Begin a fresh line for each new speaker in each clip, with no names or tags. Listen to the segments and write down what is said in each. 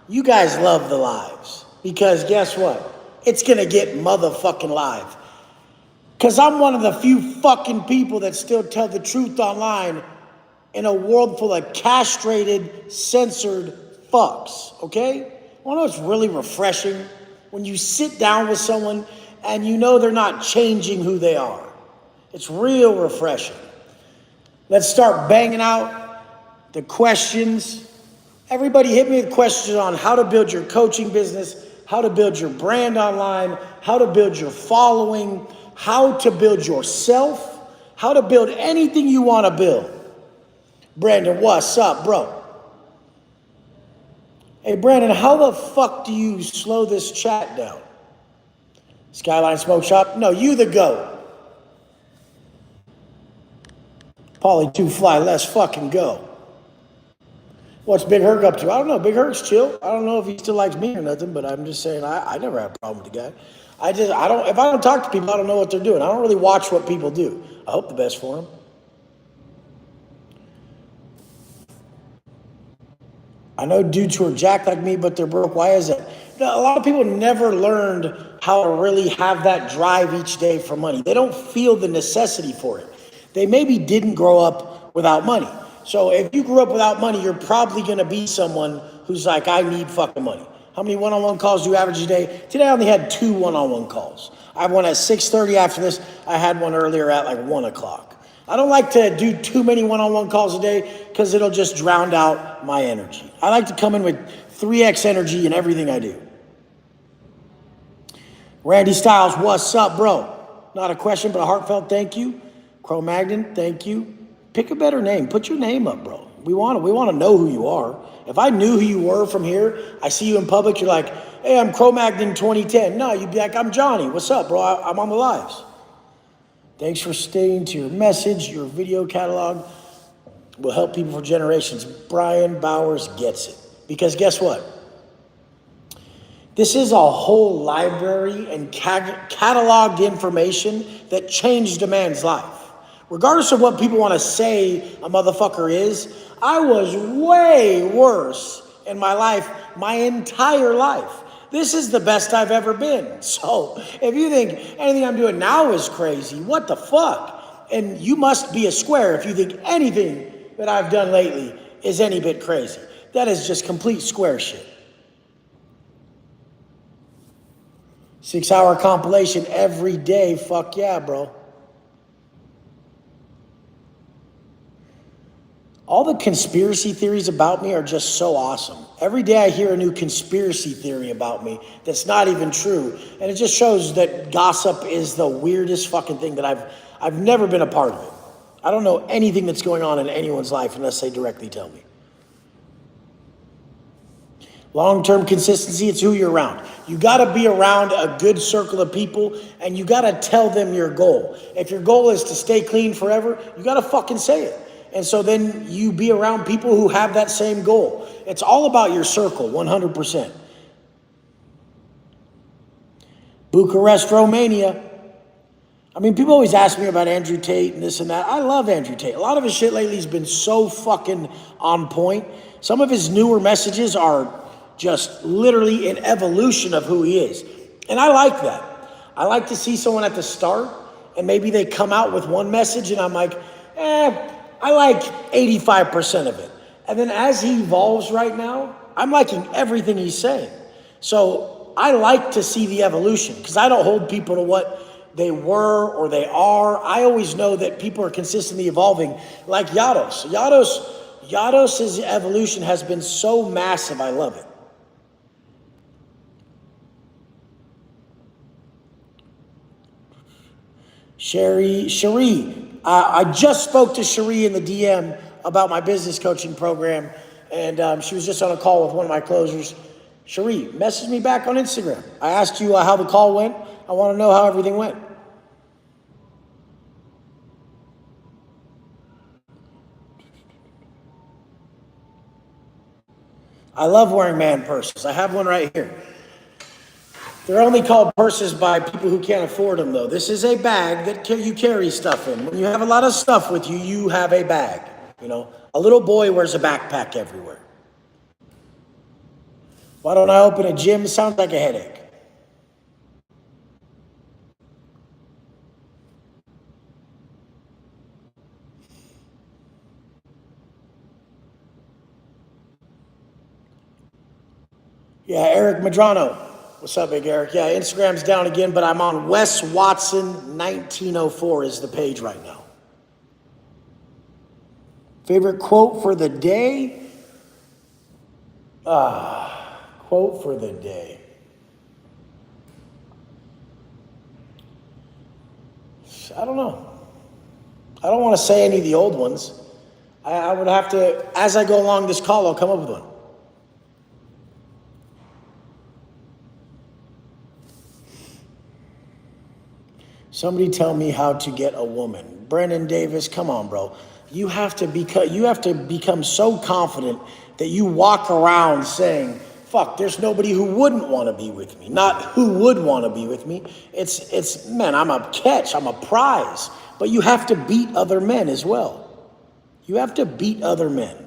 You guys love the lives because guess what? It's gonna get motherfucking live. Because I'm one of the few fucking people that still tell the truth online in a world full of castrated, censored fucks, okay? Well, I know it's really refreshing when you sit down with someone and you know they're not changing who they are. It's real refreshing. Let's start banging out the questions. Everybody hit me with questions on how to build your coaching business, how to build your brand online, how to build your following, how to build yourself, how to build anything you want to build. Brandon, what's up, bro? Hey, Brandon, how the fuck do you slow this chat down? Skyline Smoke Shop? No, you the GOAT. Paulie 2 Fly, let's fucking go. What's Big Herc up to? I don't know. Big Herc's chill. I don't know if he still likes me or nothing, but I'm just saying I never have a problem with the guy. If I don't talk to people, I don't know what they're doing. I don't really watch what people do. I hope the best for them. I know dudes who are jacked like me, but they're broke. Why is that? A lot of people never learned how to really have that drive each day for money. They don't feel the necessity for it. They maybe didn't grow up without money. So if you grew up without money, you're probably gonna be someone who's like, I need fucking money. How many one-on-one calls do you average a day? Today I only had 2 one-on-one calls. I have one at 6:30 after this. I had one earlier at like 1 o'clock. I don't like to do too many one-on-one calls a day because it'll just drown out my energy. I like to come in with 3x energy in everything I do. Randy Styles, what's up, bro? Not a question, but a heartfelt thank you. Cro-Magnon, thank you. Pick a better name. Put your name up, bro. We want to know who you are. If I knew who you were from here, I see you in public, you're like, hey, I'm Cro-Magnon 2010. No, you'd be like, I'm Johnny. What's up, bro? I'm on the lives. Thanks for staying to your message. Your video catalog will help people for generations. Brian Bowers gets it. Because guess what? This is a whole library and cataloged information that changed a man's life. Regardless of what people want to say a motherfucker is, I was way worse in my life, my entire life. This is the best I've ever been. So if you think anything I'm doing now is crazy, what the fuck? And you must be a square if you think anything that I've done lately is any bit crazy. That is just complete square shit. 6-hour compilation every day. Fuck yeah, bro. All the conspiracy theories about me are just so awesome. Every day I hear a new conspiracy theory about me that's not even true. And it just shows that gossip is the weirdest fucking thing that I've never been a part of it. I don't know anything that's going on in anyone's life unless they directly tell me. Long-term consistency, it's who you're around. You gotta be around a good circle of people and you gotta tell them your goal. If your goal is to stay clean forever, you gotta fucking say it. And so then you be around people who have that same goal. It's all about your circle, 100%. Bucharest, Romania. I mean, people always ask me about Andrew Tate and this and that. I love Andrew Tate. A lot of his shit lately has been so fucking on point. Some of his newer messages are just literally an evolution of who he is. And I like that. I like to see someone at the start and maybe they come out with one message and I'm like, I like 85% of it. And then as he evolves right now, I'm liking everything he's saying. So I like to see the evolution because I don't hold people to what they were or they are. I always know that people are consistently evolving like Yados. Yados's evolution has been so massive. I love it. Cherie, I just spoke to Cherie in the DM about my business coaching program, and she was just on a call with one of my closers. Cherie, message me back on Instagram. I asked you how the call went. I want to know how everything went. I love wearing man purses. I have one right here. They're only called purses by people who can't afford them, though. This is a bag that you carry stuff in. When you have a lot of stuff with you, you have a bag. You know, a little boy wears a backpack everywhere. Why don't I open a gym? It sounds like a headache. Yeah, Eric Madrano. What's up, big Eric? Yeah, Instagram's down again, but I'm on Wes Watson 1904 is the page right now. Favorite quote for the day? Quote for the day. I don't know. I don't want to say any of the old ones. I would have to, as I go along this call, I'll come up with one. Somebody tell me how to get a woman. Brennan Davis, come on, bro. You have to become so confident that you walk around saying, fuck, there's nobody who wouldn't want to be with me. Not who would want to be with me. Man, I'm a catch, I'm a prize. But you have to beat other men as well. You have to beat other men.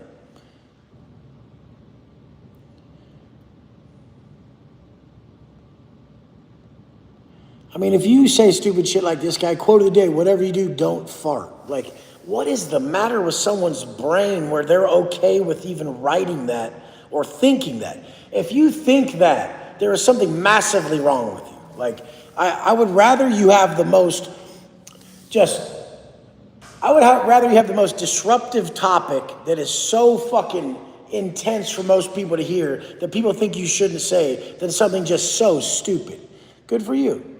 I mean, if you say stupid shit like this guy, quote of the day, whatever you do, don't fart. Like, what is the matter with someone's brain where they're okay with even writing that or thinking that? If you think that, there is something massively wrong with you. Like, I would rather you have the most rather you have the most disruptive topic that is so fucking intense for most people to hear that people think you shouldn't say than something just so stupid. Good for you.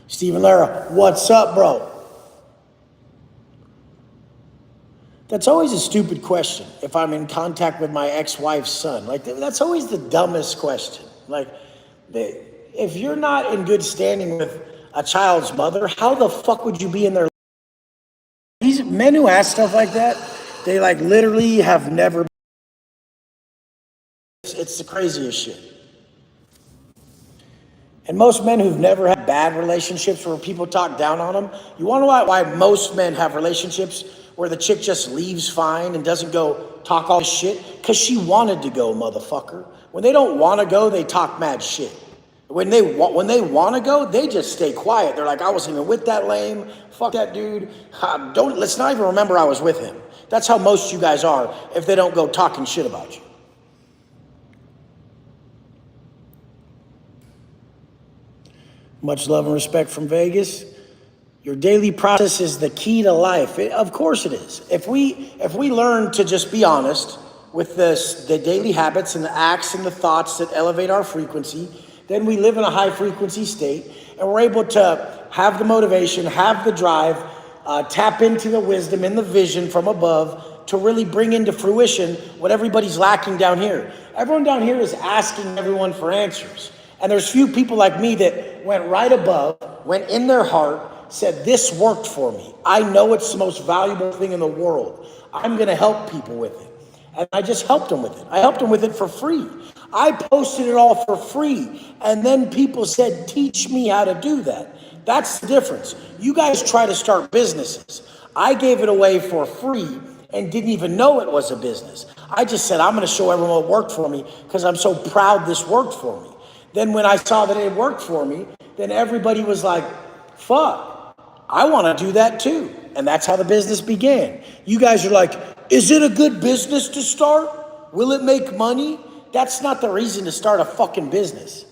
Stephen Lara, what's up, bro? That's always a stupid question if I'm in contact with my ex-wife's son. Like, that's always the dumbest question. Like, if you're not in good standing with a child's mother, how the fuck would you be in their life? These men who ask stuff like that, they like literally have never. It's the craziest shit. And most men who've never had bad relationships where people talk down on them, you want to know why most men have relationships where the chick just leaves fine and doesn't go talk all this shit? Because she wanted to go, motherfucker. When they don't want to go, they talk mad shit. When they want to go, they just stay quiet. They're like, I wasn't even with that lame. Fuck that dude. Let's not even remember I was with him. That's how most of you guys are if they don't go talking shit about you. Much love and respect from Vegas. Your daily process is the key to life. Of course it is. If we learn to just be honest with the daily habits and the acts and the thoughts that elevate our frequency, then we live in a high frequency state and we're able to have the motivation, have the drive, tap into the wisdom and the vision from above to really bring into fruition what everybody's lacking down here. Everyone down here is asking everyone for answers. And there's few people like me that went right above, went in their heart, said, this worked for me. I know it's the most valuable thing in the world. I'm gonna help people with it. And I just helped them with it. I helped them with it for free. I posted it all for free. And then people said, teach me how to do that. That's the difference. You guys try to start businesses. I gave it away for free and didn't even know it was a business. I just said, I'm gonna show everyone what worked for me because I'm so proud this worked for me. Then when I saw that it worked for me, then everybody was like, fuck, I want to do that too. And that's how the business began. You guys are like, is it a good business to start? Will it make money? That's not the reason to start a fucking business.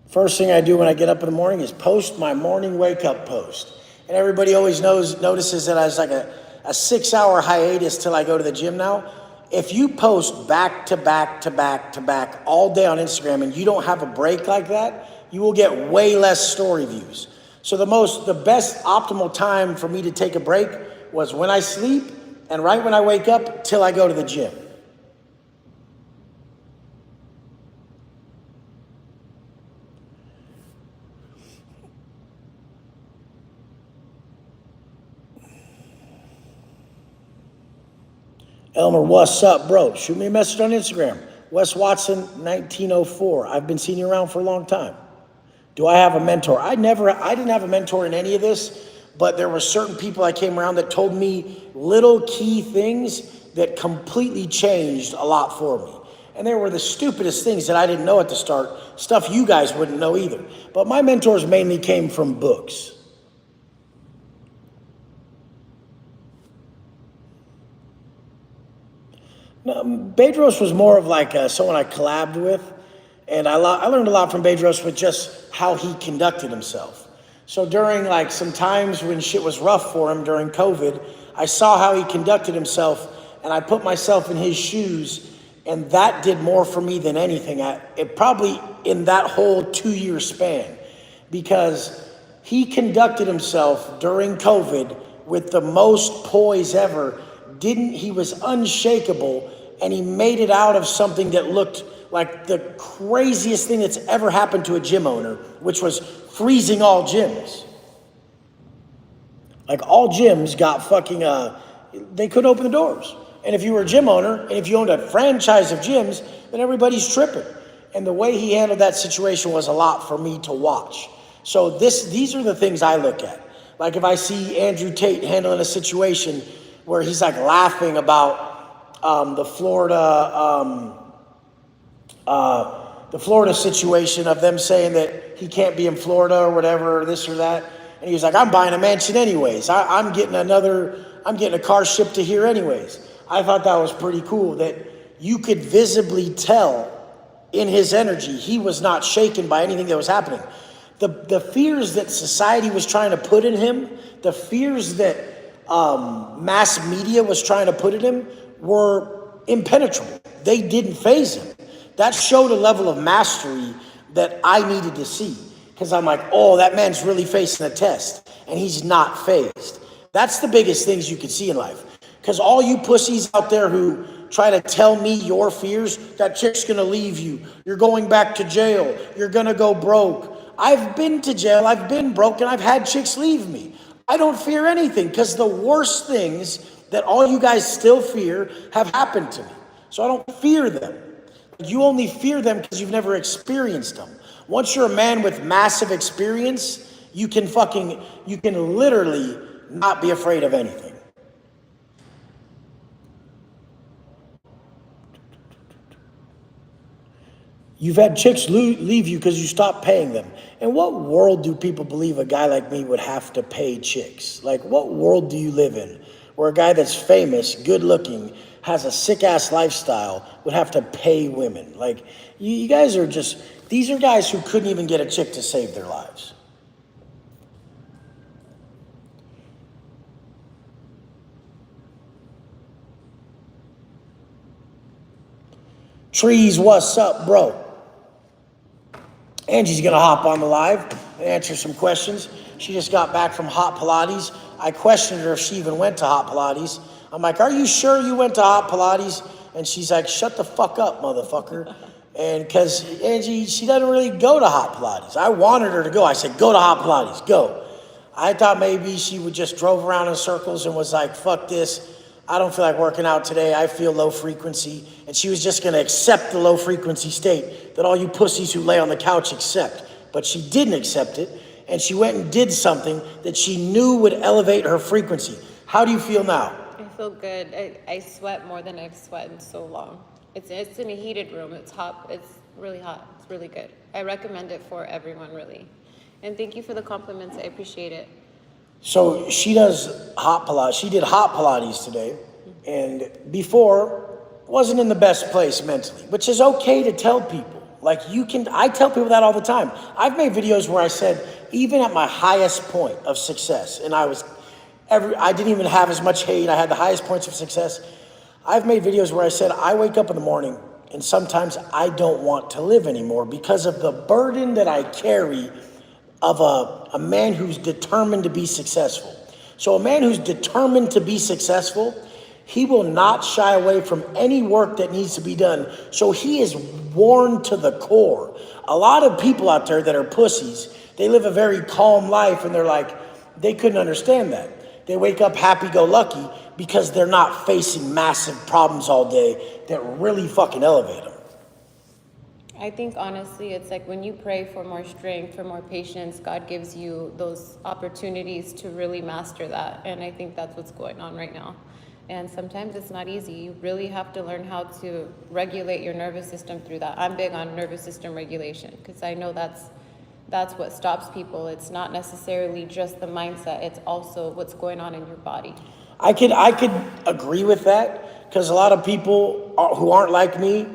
First thing I do when I get up in the morning is post my morning wake up post. And everybody always notices that I was like a 6-hour hiatus till I go to the gym now. If you post back to back to back to back all day on Instagram and you don't have a break like that, you will get way less story views. So the best optimal time for me to take a break was when I sleep and right when I wake up till I go to the gym. Elmer, what's up, bro? Shoot me a message on Instagram. Wes Watson, 1904. I've been seeing you around for a long time. Do I have a mentor? I didn't have a mentor in any of this, but there were certain people I came around that told me little key things that completely changed a lot for me. And there were the stupidest things that I didn't know at the start, stuff you guys wouldn't know either. But my mentors mainly came from books. No, Bedros was more of like someone I collabed with, and I learned a lot from Bedros with just how he conducted himself. So during like some times when shit was rough for him during COVID, I saw how he conducted himself, and I put myself in his shoes, and that did more for me than anything. It probably in that whole 2-year span, because he conducted himself during COVID with the most poise ever. He was unshakable, and he made it out of something that looked like the craziest thing that's ever happened to a gym owner, which was freezing all gyms. Like all gyms got fucking, they couldn't open the doors. And if you were a gym owner, and if you owned a franchise of gyms, then everybody's tripping. And the way he handled that situation was a lot for me to watch. So these are the things I look at. Like if I see Andrew Tate handling a situation where he's like laughing about the Florida situation of them saying that he can't be in Florida or whatever, or this or that. And he was like, I'm buying a mansion anyways. I'm getting a car shipped to here anyways. I thought that was pretty cool that you could visibly tell in his energy, he was not shaken by anything that was happening. The fears that society was trying to put in him, the fears that mass media was trying to put in him were impenetrable. They didn't faze him. That showed a level of mastery that I needed to see. Because I'm like, oh, that man's really facing a test. And he's not fazed. That's the biggest things you can see in life. Because all you pussies out there who try to tell me your fears, that chick's gonna leave you, you're going back to jail, you're gonna go broke. I've been to jail, I've been broke, and I've had chicks leave me. I don't fear anything, because the worst things that all you guys still fear have happened to me. So I don't fear them. You only fear them because you've never experienced them. Once you're a man with massive experience, you can literally not be afraid of anything. You've had chicks leave you because you stopped paying them. In what world do people believe a guy like me would have to pay chicks? Like, what world do you live in where a guy that's famous, good looking, has a sick ass lifestyle would have to pay women? Like, you guys are these are guys who couldn't even get a chick to save their lives. Trees, what's up, bro? Angie's gonna hop on the live and answer some questions. She just got back from Hot Pilates. I questioned her if she even went to Hot Pilates. I'm like, are you sure you went to Hot Pilates? And she's like, shut the fuck up, motherfucker. And because Angie, she doesn't really go to Hot Pilates. I wanted her to go. I said, go to Hot Pilates, go. I thought maybe she would just drove around in circles and was like, fuck this. I don't feel like working out today. I feel low frequency. And she was just going to accept the low frequency state that all you pussies who lay on the couch accept. But she didn't accept it. And she went and did something that she knew would elevate her frequency. How do you feel now?
I feel good. I sweat more than I've sweated in so long. It's in a heated room. It's hot. It's really hot. It's really good. I recommend it for everyone, really. And thank you for the compliments. I appreciate it.
So she does Hot Pilates. She did Hot Pilates today. And before, wasn't in the best place mentally, which is okay to tell people. Like I tell people that all the time. I've made videos where I said, even at my highest point of success, and I didn't even have as much hate, I had the highest points of success. I've made videos where I said, I wake up in the morning and sometimes I don't want to live anymore because of the burden that I carry of a man who's determined to be successful. So a man who's determined to be successful, he will not shy away from any work that needs to be done. So he is worn to the core. A lot of people out there that are pussies, they live a very calm life and they're like, they couldn't understand that. They wake up happy-go-lucky because they're not facing massive problems all day that really fucking elevate them.
I think honestly, it's like when you pray for more strength, for more patience, God gives you those opportunities to really master that. And I think that's what's going on right now. And sometimes it's not easy. You really have to learn how to regulate your nervous system through that. I'm big on nervous system regulation because I know that's what stops people. It's not necessarily just the mindset. It's also what's going on in your body.
I could agree with that because a lot of people who aren't like me,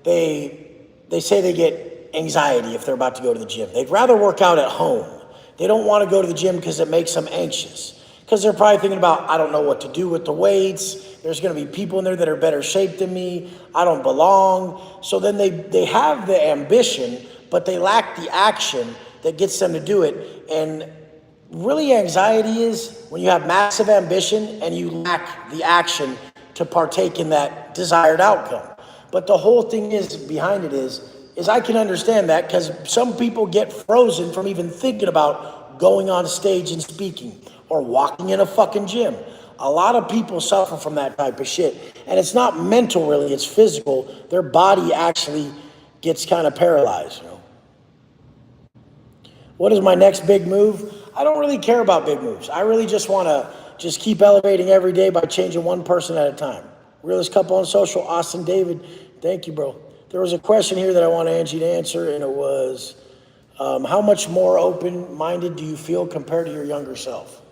they say they get anxiety if they're about to go to the gym. They'd rather work out at home. They don't want to go to the gym because it makes them anxious. Because they're probably thinking about, I don't know what to do with the weights. There's going to be people in there that are better shape than me. I don't belong. So then they have the ambition, but they lack the action that gets them to do it. And really anxiety is when you have massive ambition and you lack the action to partake in that desired outcome. But the whole thing is behind it is I can understand that because some people get frozen from even thinking about going on stage and speaking or walking in a fucking gym. A lot of people suffer from that type of shit. And it's not mental really, it's physical. Their body actually gets kind of paralyzed, you know. What is my next big move? I don't really care about big moves. I really just want to just keep elevating every day by changing one person at a time. Realest couple on social, Austin David. Thank you, bro. There was a question here that I want Angie to answer, and it was, how much more open-minded do you feel compared to your younger self?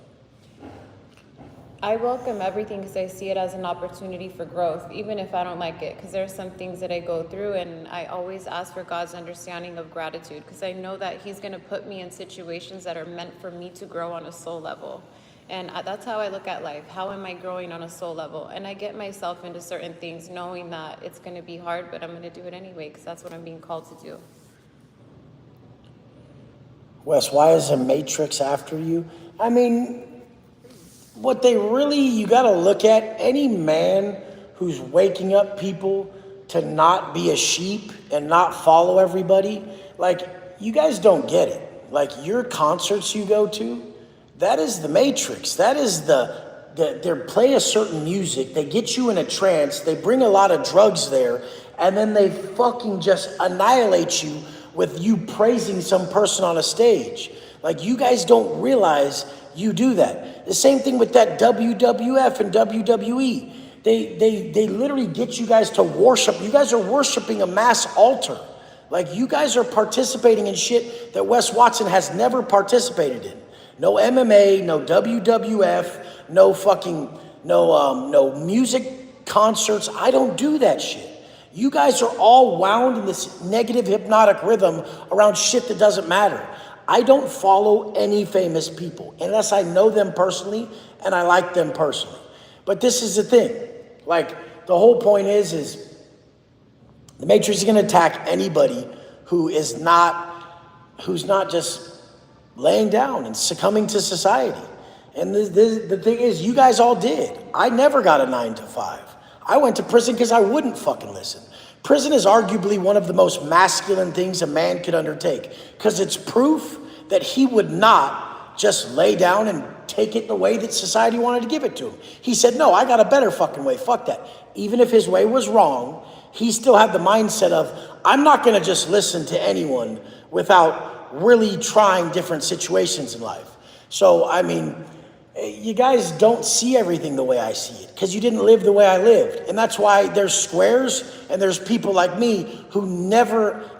I welcome everything because I see it as an opportunity for growth, even if I don't like it, because there are some things that I go through, and I always ask for God's understanding of gratitude because I know that He's going to put me in situations that are meant for me to grow on a soul level. And that's how I look at life. How am I growing on a soul level? And I get myself into certain things knowing that it's going to be hard, but I'm going to do it anyway because that's what I'm being called to do.
Wes, why is a matrix after you? I mean, what they really, you got to look at, any man who's waking up people to not be a sheep and not follow everybody, like, you guys don't get it. Like, your concerts you go to, that is the matrix. That is they play a certain music, they get you in a trance, they bring a lot of drugs there, and then they fucking just annihilate you with you praising some person on a stage. Like, you guys don't realize you do that. The same thing with that WWF and WWE. They literally get you guys to worship. You guys are worshiping a mass altar. Like, you guys are participating in shit that Wes Watson has never participated in. No MMA, no WWF, no music concerts. I don't do that shit. You guys are all wound in this negative hypnotic rhythm around shit that doesn't matter. I don't follow any famous people unless I know them personally and I like them personally. But this is the thing. Like, the whole point is the Matrix is going to attack anybody who's not just laying down and succumbing to society. And the thing is, you guys all did. I never got a 9 to 5. I went to prison because I wouldn't fucking listen. Prison is arguably one of the most masculine things a man could undertake because it's proof that he would not just lay down and take it the way that society wanted to give it to him. He said, no, I got a better fucking way. Fuck that. Even if his way was wrong, he still had the mindset of, I'm not going to just listen to anyone without really trying different situations in life. So, I mean, you guys don't see everything the way I see it because you didn't live the way I lived. And that's why there's squares and there's people like me who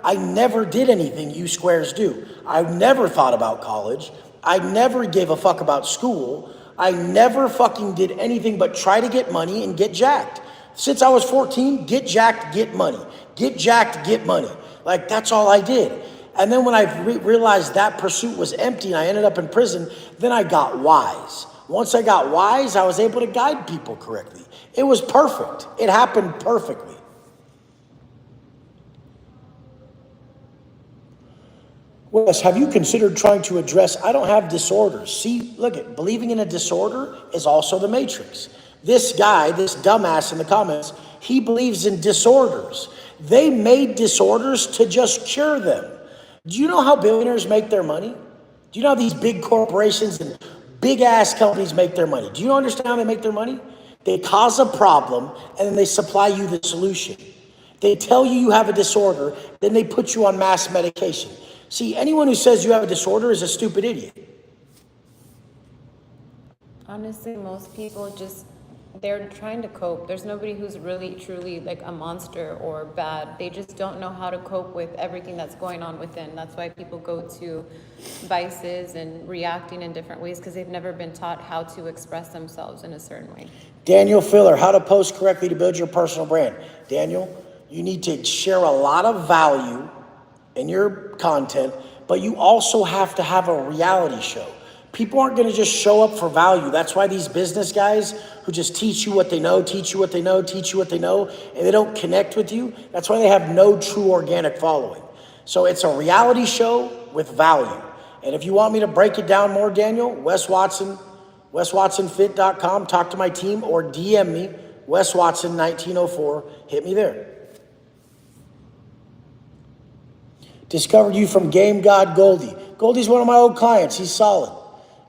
I never did anything you squares do. I never thought about college. I never gave a fuck about school. I never fucking did anything but try to get money and get jacked. Since I was 14, get jacked, get money. Get jacked, get money. Like, that's all I did. And then when I realized that pursuit was empty and I ended up in prison, then I got wise. Once I got wise, I was able to guide people correctly. It was perfect. It happened perfectly. Wes, have you considered trying to address, I don't have disorders. See, look at, believing in a disorder is also the matrix. This guy, this dumbass in the comments, he believes in disorders. They made disorders to just cure them. Do you know how billionaires make their money? Do you know how these big corporations and Big ass companies make their money. Do you understand how they make their money? They cause a problem and then they supply you the solution. They tell you you have a disorder, then they put you on mass medication. See, anyone who says you have a disorder is a stupid idiot.
Honestly, most people just, they're trying to cope. There's nobody who's really, truly like a monster or bad. They just don't know how to cope with everything that's going on within. That's why people go to vices and reacting in different ways, because they've never been taught how to express themselves in a certain way.
Daniel Filler, how to post correctly to build your personal brand. Daniel, you need to share a lot of value in your content, but you also have to have a reality show. People aren't going to just show up for value. That's why these business guys who just teach you what they know, teach you what they know, teach you what they know, and they don't connect with you, that's why they have no true organic following. So it's a reality show with value. And if you want me to break it down more, Daniel, Wes Watson, WesWatsonFit.com, talk to my team, or DM me, Wes Watson 1904, hit me there. Discovered you from Game God Goldie. Goldie's one of my old clients. He's solid.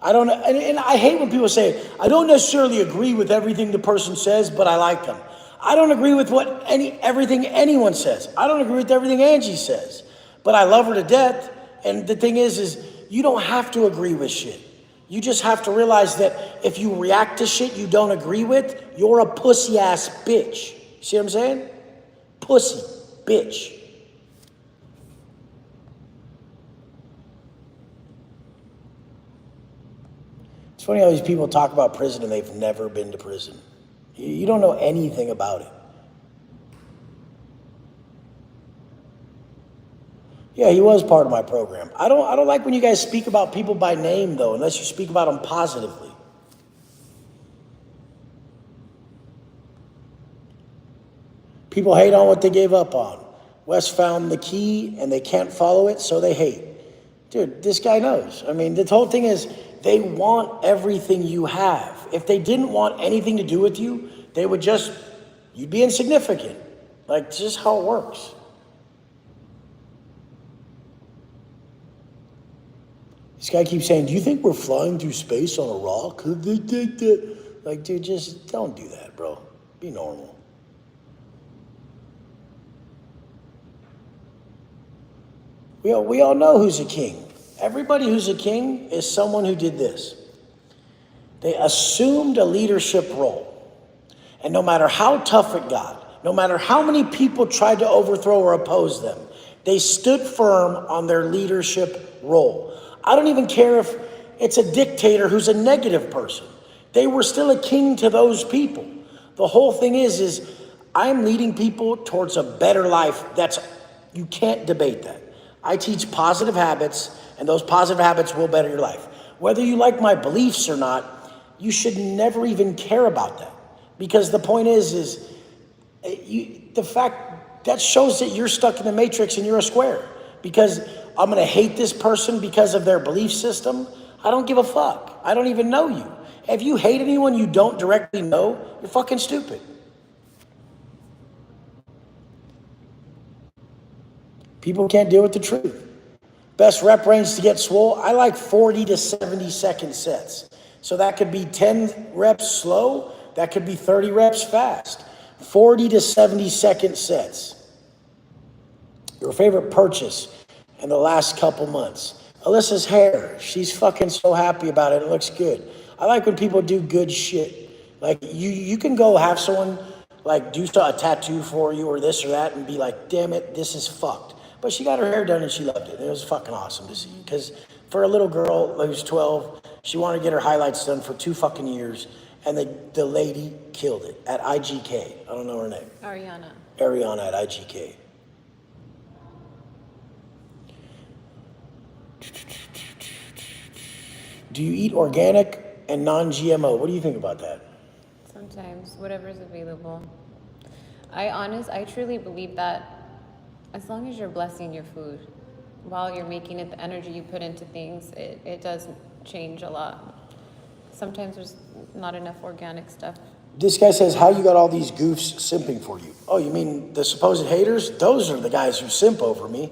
And I hate when people say, I don't necessarily agree with everything the person says, but I like them. I don't agree with everything anyone says. I don't agree with everything Angie says, but I love her to death. And the thing is you don't have to agree with shit. You just have to realize that if you react to shit you don't agree with, you're a pussy ass bitch. See what I'm saying? Pussy, bitch. It's funny how these people talk about prison and they've never been to prison. You don't know anything about it. Yeah, he was part of my program. I don't like when you guys speak about people by name though, unless you speak about them positively. People hate on what they gave up on. Wes found the key and they can't follow it, so they hate. Dude, this guy knows. I mean, the whole thing is they want everything you have. If they didn't want anything to do with you, they would you'd be insignificant. Like, just how it works. This guy keeps saying, do you think we're flying through space on a rock? Like, dude, just don't do that, bro. Be normal. We all know who's a king. Everybody who's a king is someone who did this. They assumed a leadership role. And no matter how tough it got, no matter how many people tried to overthrow or oppose them, they stood firm on their leadership role. I don't even care if it's a dictator who's a negative person. They were still a king to those people. The whole thing is I'm leading people towards a better life. You can't debate that. I teach positive habits, and those positive habits will better your life. Whether you like my beliefs or not, you should never even care about that. Because the point the fact that shows that you're stuck in the matrix and you're a square. Because I'm gonna hate this person because of their belief system. I don't give a fuck. I don't even know you. If you hate anyone you don't directly know, you're fucking stupid. People can't deal with the truth. Best rep range to get swole, I like 40 to 70 second sets. So that could be 10 reps slow, that could be 30 reps fast. 40 to 70 second sets. Your favorite purchase in the last couple months. Alyssa's hair, she's fucking so happy about it, it looks good. I like when people do good shit. Like you can go have someone like do a tattoo for you or this or that and be like, damn it, this is fucked. But she got her hair done and she loved it. It was fucking awesome to see. Because for a little girl who's 12, she wanted to get her highlights done for 2 fucking years. And the lady killed it at IGK. I don't know her name. Ariana at IGK. Do you eat organic and non-GMO? What do you think about that?
Sometimes, whatever's available. I truly believe that as long as you're blessing your food, while you're making it, the energy you put into things, it does change a lot. Sometimes there's not enough organic stuff.
This guy says, how you got all these goofs simping for you? Oh, you mean the supposed haters? Those are the guys who simp over me.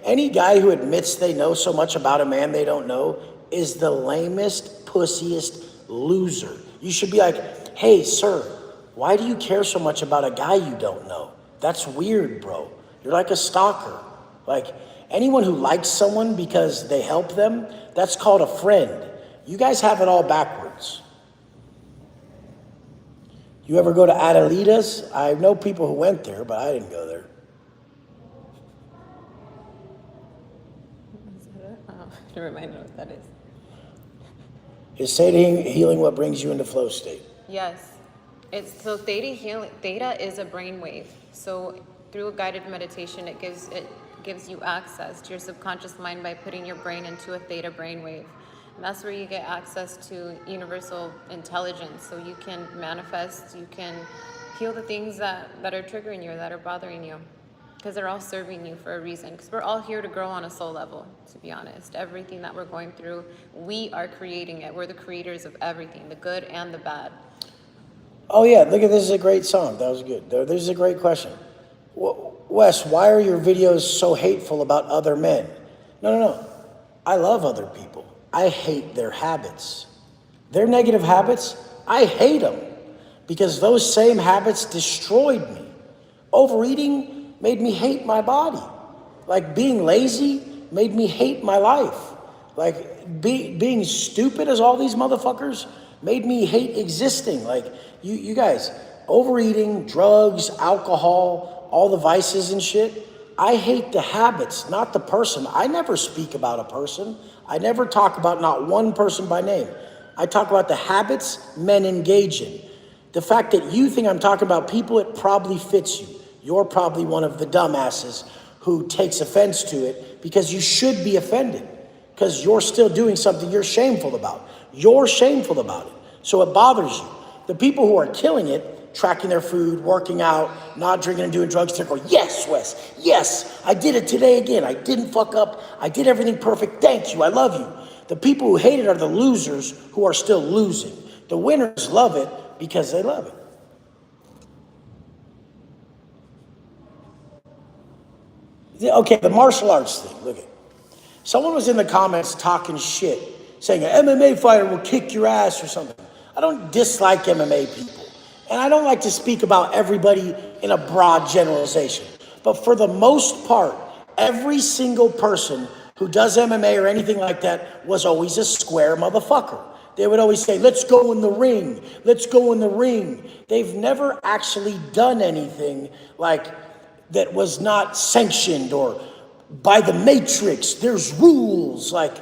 Any guy who admits they know so much about a man they don't know is the lamest pussiest loser. You should be like, hey, sir, why do you care so much about a guy you don't know? That's weird, bro. You're like a stalker. Like, anyone who likes someone because they help them, that's called a friend. You guys have it all backwards. You ever go to Adelita's? I know people who went there, but I didn't go there.
Is that it? Oh, I don't remind me what that is.
Is theta healing what brings you into flow state?
Yes. So theta is a brainwave. So through a guided meditation, it gives you access to your subconscious mind by putting your brain into a theta brainwave. And that's where you get access to universal intelligence. So you can manifest, you can heal the things that are triggering you, that are bothering you. Because they're all serving you for a reason. Because we're all here to grow on a soul level, to be honest. Everything that we're going through, we are creating it. We're the creators of everything, the good and the bad.
Oh yeah, look at this is a great song. That was good. This is a great question. Wes, why are your videos so hateful about other men? No. I love other people. I hate their habits. Their negative habits, I hate them. Because those same habits destroyed me. Overeating made me hate my body. Like being lazy made me hate my life. Like being stupid as all these motherfuckers made me hate existing. Like you guys, overeating, drugs, alcohol, all the vices and shit. I hate the habits, not the person. I never speak about a person. I never talk about not one person by name. I talk about the habits men engage in. The fact that you think I'm talking about people, it probably fits you. You're probably one of the dumbasses who takes offense to it because you should be offended because you're still doing something you're shameful about. You're shameful about it. So it bothers you. The people who are killing it, tracking their food, working out, not drinking and doing drugs, they're going, yes, Wes, yes, I did it today again. I didn't fuck up. I did everything perfect. Thank you. I love you. The people who hate it are the losers who are still losing. The winners love it because they love it. Okay, the martial arts thing, look at it. Someone was in the comments talking shit, saying an MMA fighter will kick your ass or something. I don't dislike MMA people. And I don't like to speak about everybody in a broad generalization. But for the most part, every single person who does MMA or anything like that was always a square motherfucker. They would always say, let's go in the ring. Let's go in the ring. They've never actually done anything like that was not sanctioned or by the matrix. There's rules. Like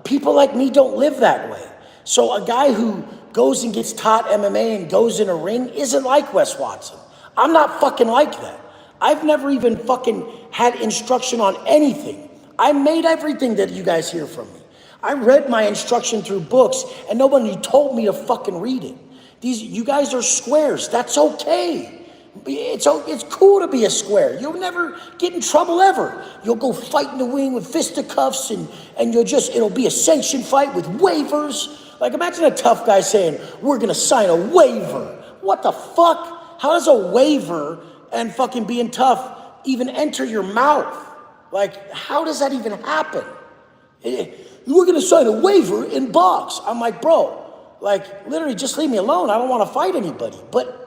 people like me don't live that way. So a guy who goes and gets taught MMA and goes in a ring isn't like Wes Watson. I'm not fucking like that. I've never even fucking had instruction on anything. I made everything that you guys hear from me. I read my instruction through books and nobody told me to fucking read it. You guys are squares. That's okay. It's cool to be a square. You'll never get in trouble ever. You'll go fight in the ring with fisticuffs and it'll be a sanctioned fight with waivers. Like imagine a tough guy saying, we're gonna sign a waiver. What the fuck? How does a waiver and fucking being tough even enter your mouth? Like, how does that even happen? We're gonna sign a waiver in box. I'm like, bro, like literally just leave me alone. I don't wanna fight anybody.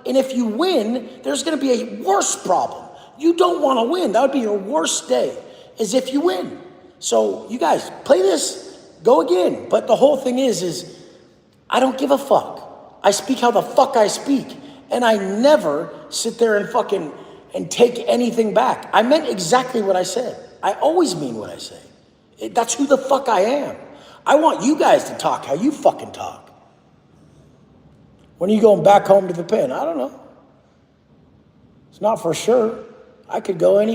And if you win, there's gonna be a worse problem. You don't wanna win. That would be your worst day, is if you win. So you guys, play this, go again. But the whole thing is I don't give a fuck. I speak how the fuck I speak. And I never sit there and take anything back. I meant exactly what I said. I always mean what I say. That's who the fuck I am. I want you guys to talk how you fucking talk. When are you going back home to the pen? I don't know. It's not for sure. I could go I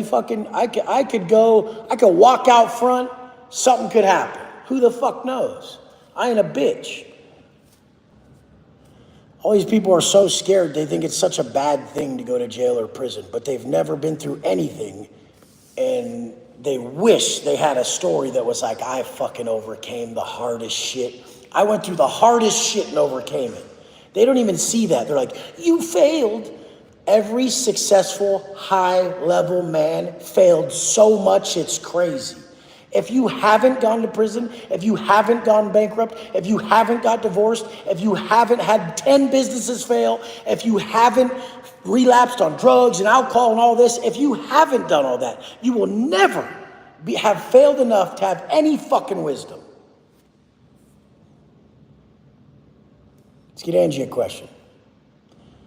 could walk out front, something could happen. Who the fuck knows? I ain't a bitch. All these people are so scared, they think it's such a bad thing to go to jail or prison, but they've never been through anything, and they wish they had a story that was like, I fucking overcame the hardest shit. I went through the hardest shit and overcame it. They don't even see that. They're like, you failed. Every successful high-level man failed so much it's crazy. If you haven't gone to prison, if you haven't gone bankrupt, if you haven't got divorced, if you haven't had 10 businesses fail, if you haven't relapsed on drugs and alcohol and all this, if you haven't done all that, you will never have failed enough to have any fucking wisdom. Let's get Angie a question.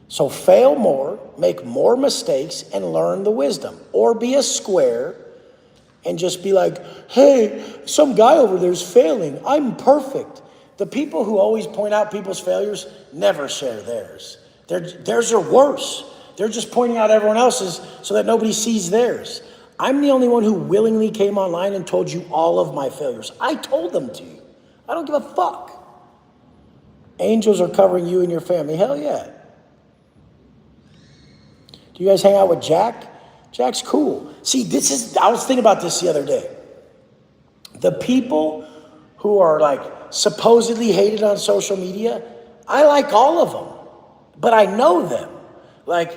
So fail more, make more mistakes, and learn the wisdom. Or be a square and just be like, hey, some guy over there's failing. I'm perfect. The people who always point out people's failures never share theirs. Theirs are worse. They're just pointing out everyone else's so that nobody sees theirs. I'm the only one who willingly came online and told you all of my failures. I told them to you. I don't give a fuck. Angels are covering you and your family. Hell yeah. Do you guys hang out with Jack? Jack's cool. See, I was thinking about this the other day. The people who are like supposedly hated on social media, I like all of them, but I know them. Like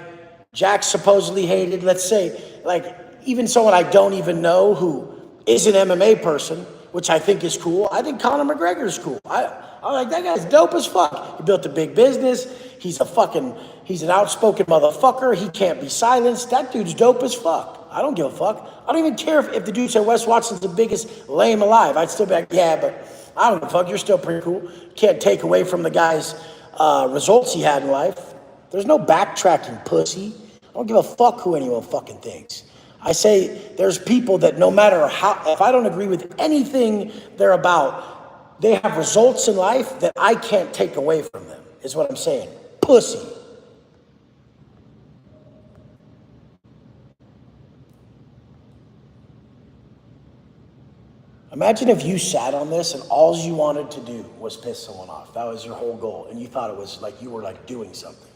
Jack's supposedly hated, let's say, like even someone I don't even know who is an MMA person, which I think is cool. I think Conor McGregor's cool. I'm like, that guy's dope as fuck. He built a big business. He's an outspoken motherfucker. He can't be silenced. That dude's dope as fuck. I don't give a fuck. I don't even care if the dude said Wes Watson's the biggest lame alive. I'd still be like, yeah, but I don't give a fuck. You're still pretty cool. Can't take away from the guy's results he had in life. There's no backtracking, pussy. I don't give a fuck who anyone fucking thinks. I say there's people that no matter how, if I don't agree with anything they're about, they have results in life that I can't take away from them, is what I'm saying. Pussy. Imagine if you sat on this and all you wanted to do was piss someone off. That was your whole goal. And you thought it was like you were like doing something.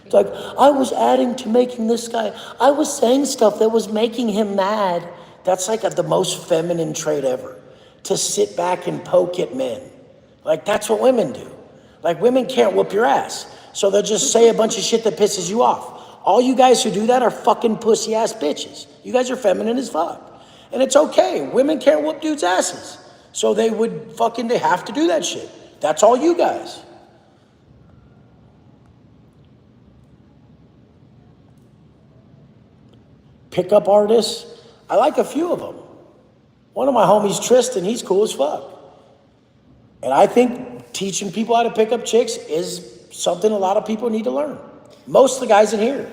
It's like, I was adding to making this guy, I was saying stuff that was making him mad. That's like the most feminine trait ever. To sit back and poke at men. Like that's what women do. Like women can't whoop your ass. So they'll just say a bunch of shit that pisses you off. All you guys who do that are fucking pussy ass bitches. You guys are feminine as fuck. And it's okay. Women can't whoop dudes' asses. So they have to do that shit. That's all you guys. Pickup artists, I like a few of them. One of my homies, Tristan, he's cool as fuck. And I think teaching people how to pick up chicks is something a lot of people need to learn. Most of the guys in here.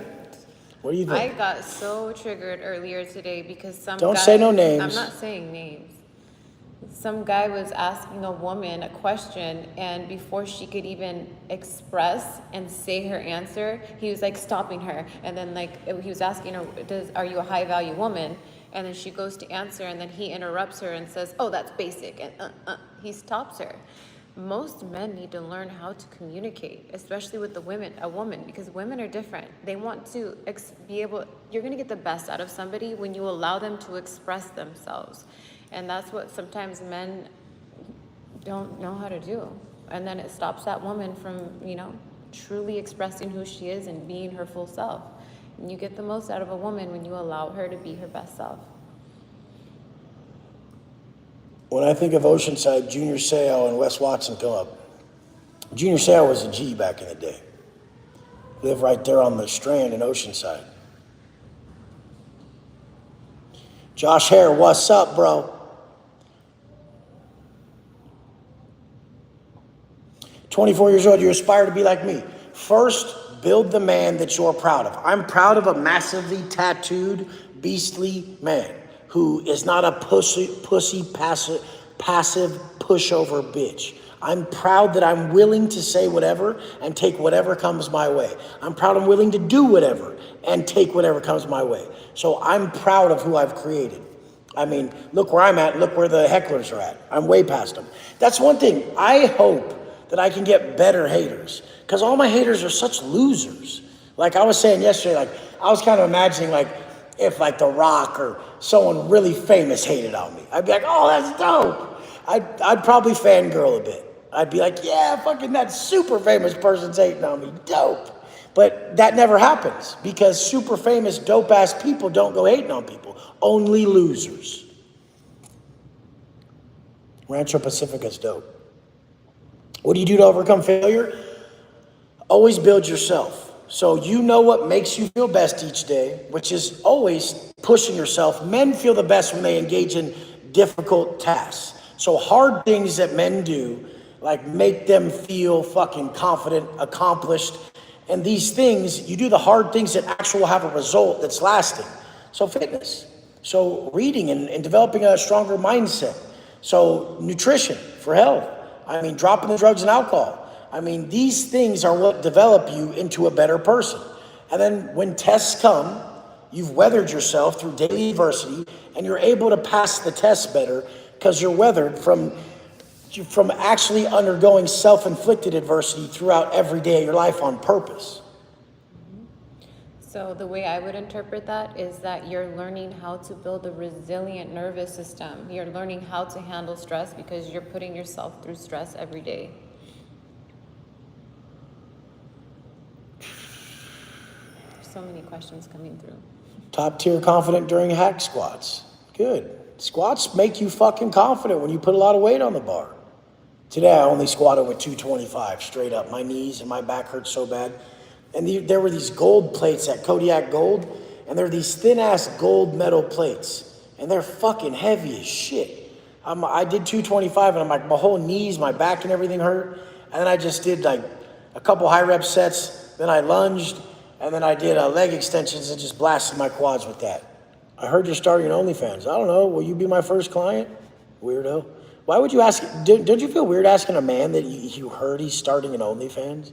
What do you think?
I got so triggered earlier today because
Don't say no names.
I'm not saying names. Some guy was asking a woman a question, and before she could even express and say her answer, he was like stopping her. And then like he was asking her, are you a high value woman? And then she goes to answer, and then he interrupts her and says, oh, that's basic. And he stops her. Most men need to learn how to communicate, especially with a woman, because women are different. They want to you're going to get the best out of somebody when you allow them to express themselves. And that's what sometimes men don't know how to do. And then it stops that woman from, truly expressing who she is and being her full self. And you get the most out of a woman when you allow her to be her best self.
When I think of Oceanside, Junior Seau and Wes Watson come up. Junior Seau was a G back in the day. Lived right there on the Strand in Oceanside. Josh Hare, what's up, bro? 24 years old, you aspire to be like me. First, build the man that you're proud of. I'm proud of a massively tattooed, beastly man who is not a pussy passive pushover bitch. I'm proud that I'm willing to say whatever and take whatever comes my way. I'm proud I'm willing to do whatever and take whatever comes my way. So I'm proud of who I've created. I mean, look where I'm at, look where the hecklers are at. I'm way past them. That's one thing. I hope that I can get better haters, because all my haters are such losers. Like I was saying yesterday, like I was kind of imagining like if like The Rock or someone really famous hated on me. I'd be like, oh, that's dope. I'd probably fangirl a bit. I'd be like, yeah, fucking that super famous person's hating on me, dope. But that never happens, because super famous dope ass people don't go hating on people, only losers. Rancho Pacifica's dope. What do you do to overcome failure? Always build yourself. So you know what makes you feel best each day, which is always pushing yourself. Men feel the best when they engage in difficult tasks. So hard things that men do, like make them feel fucking confident, accomplished. And these things, you do the hard things that actually will have a result that's lasting. So fitness. So reading and developing a stronger mindset. So nutrition for health. I mean, dropping the drugs and alcohol. I mean, these things are what develop you into a better person. And then when tests come, you've weathered yourself through daily adversity, and you're able to pass the test better because you're weathered from actually undergoing self-inflicted adversity throughout every day of your life on purpose.
So the way I would interpret that is that you're learning how to build a resilient nervous system. You're learning how to handle stress because you're putting yourself through stress every day. So many questions coming through.
Top tier confident during hack squats. Good. Squats make you fucking confident when you put a lot of weight on the bar. Today I only squatted with 225 straight up. My knees and my back hurt so bad. And there were these gold plates at Kodiak Gold, and they're these thin ass gold metal plates, and they're fucking heavy as shit. I did 225, and I'm like, my whole knees, my back and everything hurt. And then I just did like a couple high rep sets, then I lunged, and then I did leg extensions and just blasted my quads with that. I heard you're starting an OnlyFans. I don't know, will you be my first client? Weirdo. Why would you ask, don't you feel weird asking a man that you heard he's starting an OnlyFans?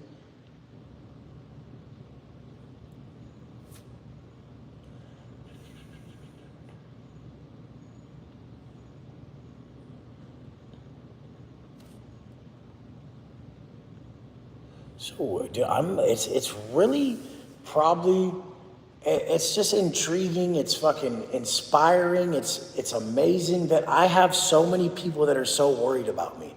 So, dude, it's really probably, it's just intriguing. It's fucking inspiring. It's amazing that I have so many people that are so worried about me.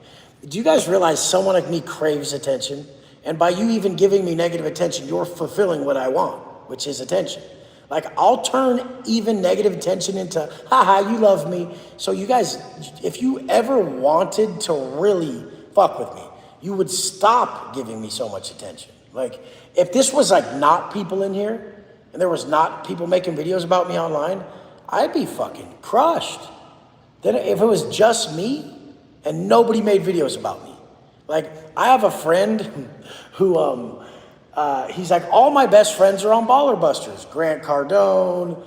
Do you guys realize someone like me craves attention? And by you even giving me negative attention, you're fulfilling what I want, which is attention. Like, I'll turn even negative attention into, haha, you love me. So you guys, if you ever wanted to really fuck with me, you would stop giving me so much attention. Like, if this was like not people in here, and there was not people making videos about me online, I'd be fucking crushed. Then if it was just me, and nobody made videos about me. Like, I have a friend who, he's like, all my best friends are on Baller Busters. Grant Cardone,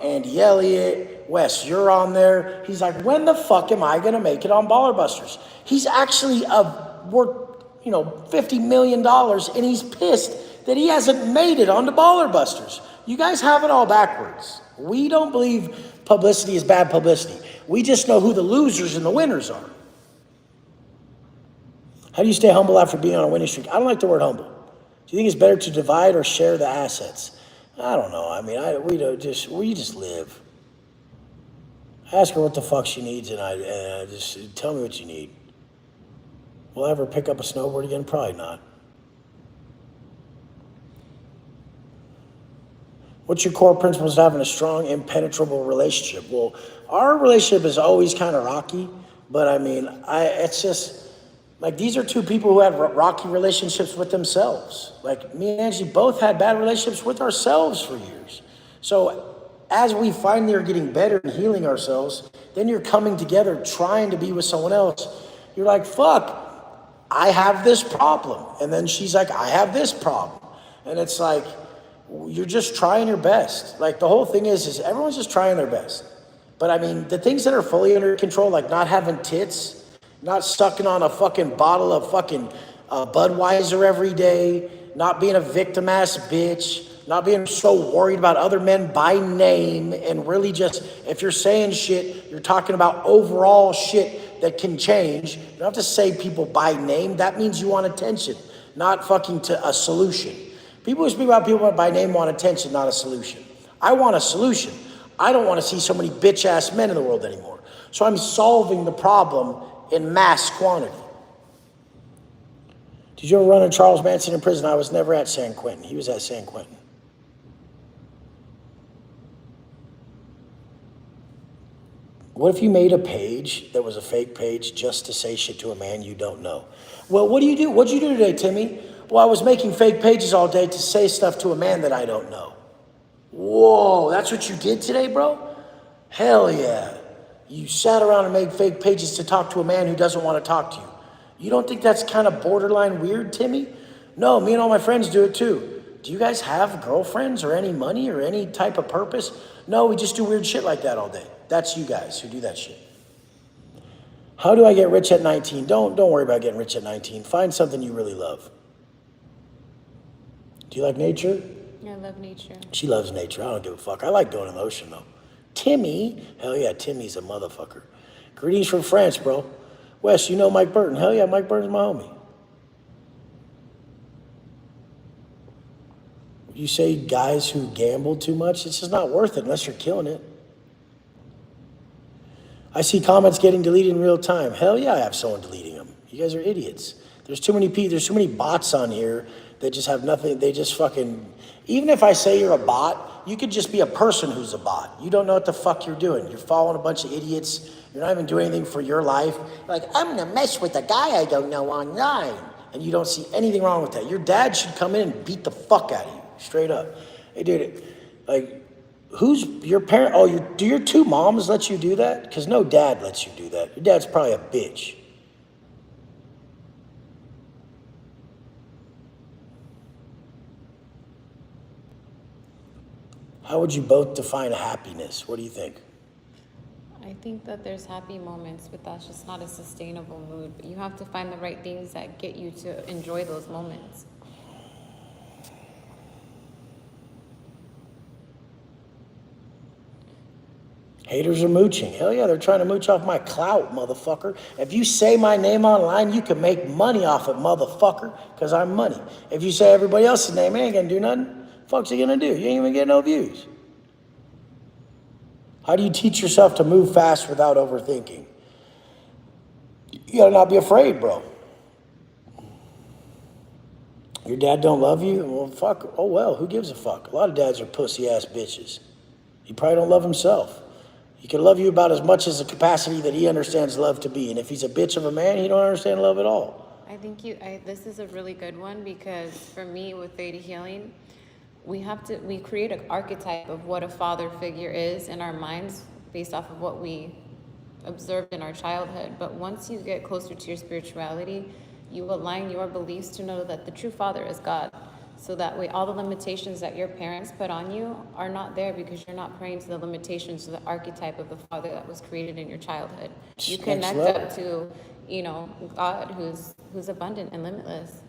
Andy Elliott, Wes, you're on there. He's like, when the fuck am I gonna make it on Baller Busters? He's actually worth, $50 million, and he's pissed that he hasn't made it onto Baller Busters. You guys have it all backwards. We don't believe publicity is bad publicity. We just know who the losers and the winners are. How do you stay humble after being on a winning streak? I don't like the word humble. Do you think it's better to divide or share the assets? I don't know. I mean, we just live. Ask her what the fuck she needs, and I just tell me what you need. Will I ever pick up a snowboard again? Probably not. What's your core principles to having a strong, impenetrable relationship? Well, our relationship is always kind of rocky, but I mean, it's just, like, these are two people who had rocky relationships with themselves. Like, me and Angie both had bad relationships with ourselves for years. So as we finally are getting better and healing ourselves, then you're coming together trying to be with someone else. You're like, fuck, I have this problem. And then she's like, I have this problem. And it's like, you're just trying your best. Like, the whole thing is everyone's just trying their best. But I mean, the things that are fully under control, like not having tits, not sucking on a fucking bottle of fucking Budweiser every day, not being a victim ass bitch, not being so worried about other men by name, and really just, if you're saying shit, you're talking about overall shit that can change. You don't have to say people by name. That means you want attention, not fucking to a solution. People who speak about people by name want attention, not a solution. I want a solution. I don't want to see so many bitch ass men in the world anymore. So I'm solving the problem in mass quantity. Did you ever run into Charles Manson in prison? I was never at San Quentin. He was at San Quentin. What if you made a page that was a fake page just to say shit to a man you don't know? Well, what do you do? What'd you do today, Timmy? Well, I was making fake pages all day to say stuff to a man that I don't know. Whoa, that's what you did today, bro? Hell yeah. You sat around and made fake pages to talk to a man who doesn't want to talk to you. You don't think that's kind of borderline weird, Timmy? No, me and all my friends do it too. Do you guys have girlfriends or any money or any type of purpose? No, we just do weird shit like that all day. That's you guys who do that shit. How do I get rich at 19? Don't worry about getting rich at 19. Find something you really love. Do you like nature?
I love nature.
She loves nature. I don't give a fuck. I like going in the ocean though. Timmy, hell yeah, Timmy's a motherfucker. Greetings from France, bro. Wes, you know Mike Burton? Hell yeah, Mike Burton's my homie. You say guys who gamble too much, it's just not worth it unless you're killing it. I see comments getting deleted in real time. Hell yeah, I have someone deleting them. You guys are idiots. There's too many bots on here that just have nothing. They just fucking, even if I say you're a bot, you could just be a person who's a bot. You don't know what the fuck you're doing. You're following a bunch of idiots. You're not even doing anything for your life. Like, I'm gonna mess with a guy I don't know online. And you don't see anything wrong with that. Your dad should come in and beat the fuck out of you, straight up. Hey, dude, like, who's your parent? Oh, do your two moms let you do that? Because no dad lets you do that. Your dad's probably a bitch. How would you both define happiness? What do you think?
I think that there's happy moments, but that's just not a sustainable mood. But you have to find the right things that get you to enjoy those moments.
Haters are mooching. Hell yeah, they're trying to mooch off my clout, motherfucker. If you say my name online, you can make money off it, motherfucker, because I'm money. If you say everybody else's name, it ain't gonna do nothing. Fuck's it gonna do? You ain't even get no views. How do you teach yourself to move fast without overthinking? You gotta not be afraid, bro. Your dad don't love you? Well, fuck. Oh, well, who gives a fuck? A lot of dads are pussy-ass bitches. He probably don't love himself. He can love you about as much as the capacity that he understands love to be. And if he's a bitch of a man, he don't understand love at all.
I think this is a really good one because for me with Theta Healing, we create an archetype of what a father figure is in our minds based off of what we observed in our childhood. But once you get closer to your spirituality, you align your beliefs to know that the true father is God. So that way all the limitations that your parents put on you are not there because you're not praying to the limitations of the archetype of the father that was created in your childhood. You connect up to, God who's abundant and limitless.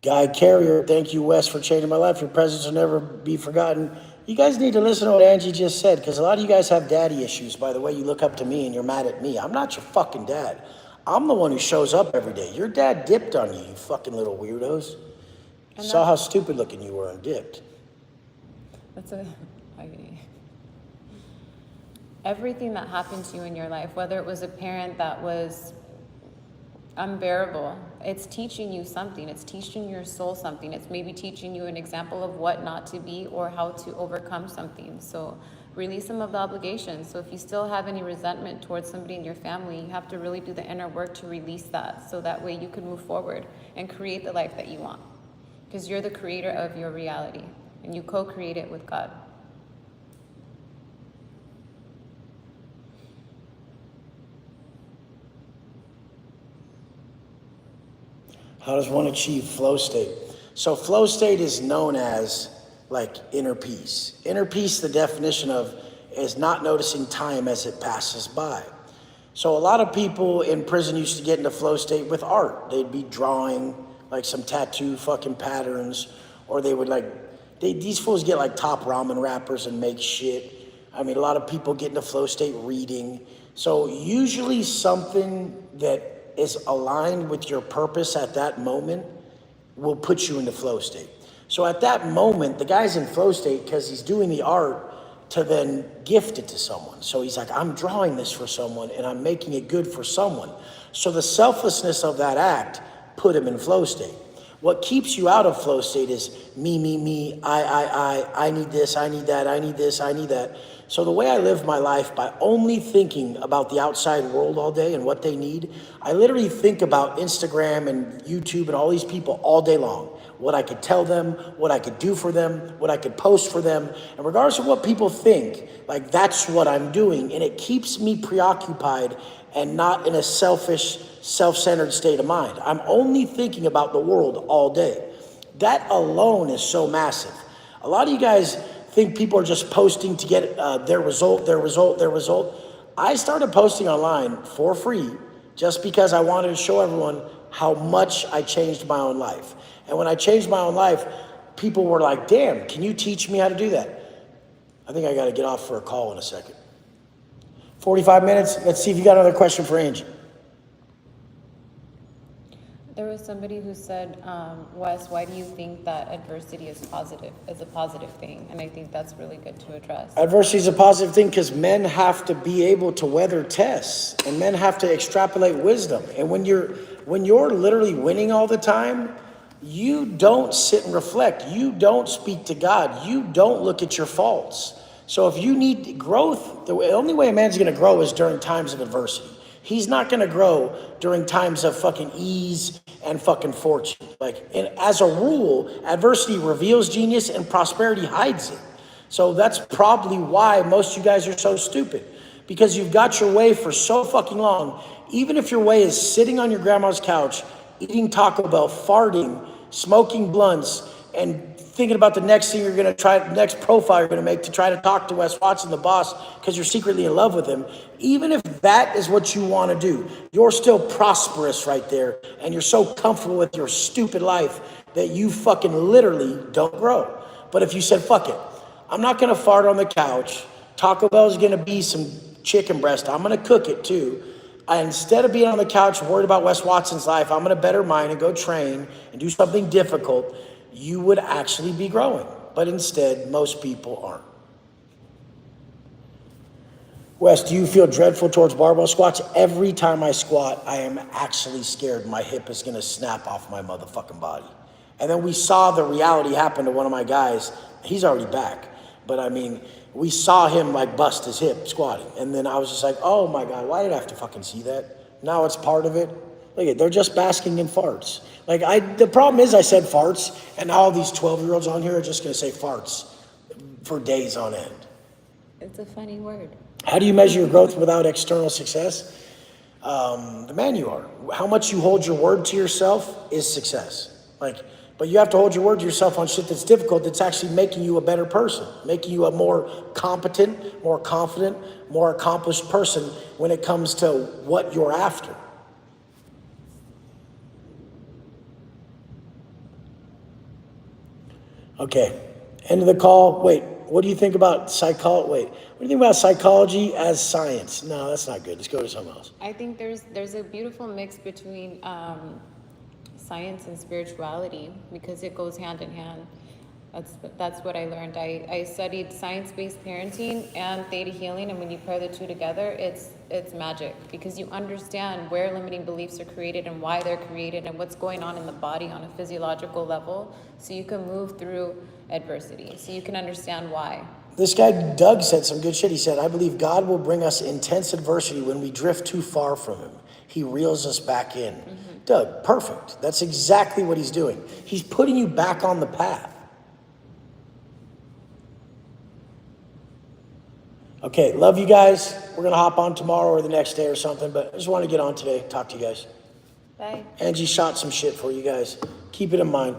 Guy Carrier, thank you, Wes, for changing my life. Your presence will never be forgotten. You guys need to listen to what Angie just said, because a lot of you guys have daddy issues by the way you look up to me and you're mad at me. I'm not your fucking dad. I'm the one who shows up every day. Your dad dipped on you, you fucking little weirdos. Saw how stupid looking you were and dipped.
Everything that happened to you in your life, whether it was a parent that was unbearable, it's teaching you something. It's teaching your soul something. It's maybe teaching you an example of what not to be or how to overcome something. So release some of the obligations. So if you still have any resentment towards somebody in your family, you have to really do the inner work to release that, so that way you can move forward and create the life that you want, because you're the creator of your reality and you co-create it with God.
How does one achieve flow state? So flow state is known as like inner peace. Inner peace, the definition of, is not noticing time as it passes by. So a lot of people in prison used to get into flow state with art. They'd be drawing like some tattoo fucking patterns, or they would these fools get like top ramen wrappers and make shit. I mean, a lot of people get into flow state reading. So usually something that is aligned with your purpose at that moment will put you into flow state. So at that moment, the guy's in flow state because he's doing the art to then gift it to someone. So he's like, I'm drawing this for someone and I'm making it good for someone. So the selflessness of that act put him in flow state. What keeps you out of flow state is me, I need this, I need that, I need this, I need that. So the way I live my life, by only thinking about the outside world all day and what they need, I literally think about Instagram and YouTube and all these people all day long. What I could tell them, what I could do for them, what I could post for them. And regardless of what people think, like that's what I'm doing. And it keeps me preoccupied and not in a selfish, self-centered state of mind. I'm only thinking about the world all day. That alone is so massive. A lot of you guys think people are just posting to get their result. I started posting online for free just because I wanted to show everyone how much I changed my own life. And when I changed my own life, people were like, damn, can you teach me how to do that? I think I got to get off for a call in a second. 45 minutes. Let's see if you got another question for Angie.
There was somebody who said, Wes, why do you think that adversity is a positive thing? And I think that's really good to address.
Adversity is a positive thing because men have to be able to weather tests, and men have to extrapolate wisdom. And when you're literally winning all the time, you don't sit and reflect. You don't speak to God. You don't look at your faults. So if you need growth, the only way a man's going to grow is during times of adversity. He's not going to grow during times of fucking ease and fucking fortune. And as a rule, adversity reveals genius and prosperity hides it. So that's probably why most of you guys are so stupid, because you've got your way for so fucking long. Even if your way is sitting on your grandma's couch, eating Taco Bell, farting, smoking blunts, and thinking about the next thing you're going to try, the next profile you're going to make to try to talk to Wes Watson, the boss, because you're secretly in love with him. Even if that is what you want to do, you're still prosperous right there. And you're so comfortable with your stupid life that you fucking literally don't grow. But if you said, fuck it, I'm not going to fart on the couch. Taco Bell is going to be some chicken breast. I'm going to cook it too. Instead of being on the couch worried about Wes Watson's life, I'm going to better mine and go train and do something difficult. You would actually be growing. But instead, most people aren't. Wes, do you feel dreadful towards barbell squats? Every time I squat, I am actually scared my hip is going to snap off my motherfucking body. And then we saw the reality happen to one of my guys. He's already back. But I mean, we saw him like bust his hip squatting. And then I was just like, oh my God, why did I have to fucking see that? Now it's part of it. Look at, they're just basking in farts. The problem is I said farts, and now all these 12-year-olds on here are just gonna say farts for days on end.
It's a funny word.
How do you measure your growth without external success? The man you are. How much you hold your word to yourself is success. But you have to hold your word to yourself on shit that's difficult, that's actually making you a better person, making you a more competent, more confident, more accomplished person when it comes to what you're after. Okay, end of the call. Wait, what do you think about psychology? What do you think about psychology as science? No, that's not good. Let's go to something else.
I think there's a beautiful mix between science and spirituality, because it goes hand in hand. That's what I learned. I studied science-based parenting and theta healing, and when you pair the two together, it's magic, because you understand where limiting beliefs are created and why they're created and what's going on in the body on a physiological level, so you can move through adversity, so you can understand why.
This guy, Doug, said some good shit. He said, I believe God will bring us intense adversity when we drift too far from him. He reels us back in. Mm-hmm. Doug, perfect. That's exactly what he's doing. He's putting you back on the path. Okay, love you guys. We're going to hop on tomorrow or the next day or something, but I just want to get on today, talk to you guys.
Bye.
Angie shot some shit for you guys. Keep it in mind.